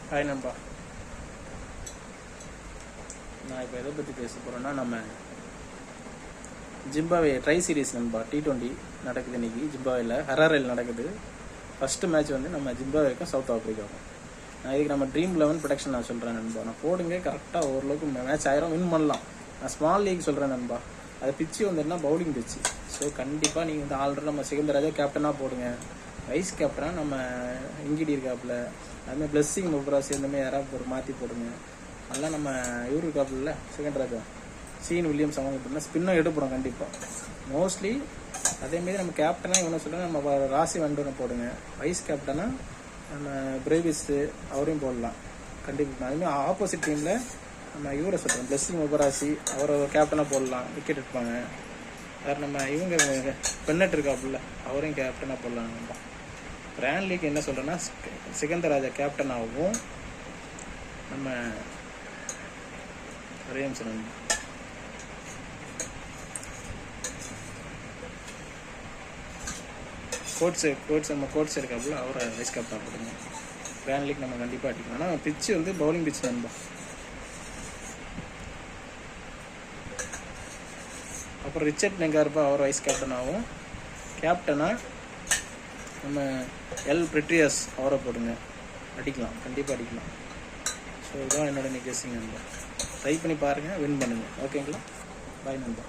Hi நண்பா. நான் இப்போ எதை பற்றி பேச போகிறேன்னா, நம்ம ஜிம்பாவே ட்ரை சீரீஸ் நண்பா. T20 நடக்குது இன்றைக்கி ஜிம்பாவேயில், ஹராரேல் நடக்குது. ஃபஸ்ட்டு மேட்ச் வந்து நம்ம ஜிம்பாவேக்கும் சவுத் ஆஃப்ரிக்காவுக்கும். நான் இதுக்கு நம்ம ட்ரீம் 11 ப்ரொடக்ஷன் நான் சொல்கிறேன் நண்பா. நான் போடுங்க கரெக்டாக ஓரளவுக்கு மேட்ச் ஆயிரம் வின் பண்ணலாம். நான் ஸ்மால் லீக் சொல்கிறேன் நண்பா. அது பிச்சு வந்துன்னா பவுலிங் பிச்சு. ஸோ கண்டிப்பாக நீங்கள் வந்து ஆல்ரெடி நம்ம சிகந்தராஜா கேப்டனாக போடுங்க. வைஸ் கேப்டனாக நம்ம இங்கிடி இருக்காப்புல, அதுமாதிரி பிளெஸ்ஸிங் முப்ராசி இந்தமாதிரி யாராவது ஒரு மாற்றி போடுங்க. அதெல்லாம் நம்ம இவரு இருக்காப்புல சிகந்தராஜா, சீன் வில்லியம்ஸ் அவங்க போட்டோம்னா ஸ்பின்னும் எடுப்போம் கண்டிப்பாக மோஸ்ட்லி. அதேமாரி நம்ம கேப்டனாக இவனை சொல்கிறேன், நம்ம ராசி வண்டனை போடுங்க. வைஸ் கேப்டனாக நம்ம பிரேவிஸு அவரையும் போடலாம் கண்டிப்பாக. அதுமாதிரி ஆப்போசிட் டீமில் நம்ம இவரை சொல்கிறோம், பிளெஸ்ஸிங் முபராசி அவரை கேப்டனாக போடலாம், விக்கெட் எடுப்பாங்க. வேறு நம்ம இவங்க பென்னட் இருக்காப்புல அவரையும் கேப்டனாக போடலாம். நம்ம பிராண்ட் லீக் என்ன சொல்கிறேன்னா, சிகந்தராஜா கேப்டனாகவும் நம்ம ஒரே நிமிஷம் கோட்ஸ் நம்ம கோட்ஸ் இருக்காப்புல அவரை வைஸ் கேப்டனாக போடுங்க. பிராண்ட் லீக் நம்ம கண்டிப்பாக அடிக்கணும். ஆனால் பிச்சு வந்து பவுலிங் பிச்சு நண்பா. அப்புறம் ரிச்சர்ட் நெங்கார்பா அவர் வைஸ் கேப்டனாகவும், கேப்டனாக நம்ம பிரிட்ரியஸ் அவரை போடுங்க. அடிக்கலாம், கண்டிப்பாக அடிக்கலாம். ஸோ இதுதான் என்னோட கெஸ்ஸிங் நண்பா. ட்ரை பண்ணி பாருங்கள், வின் பண்ணுங்கள். ஓகேங்களா? பாய் நண்பா.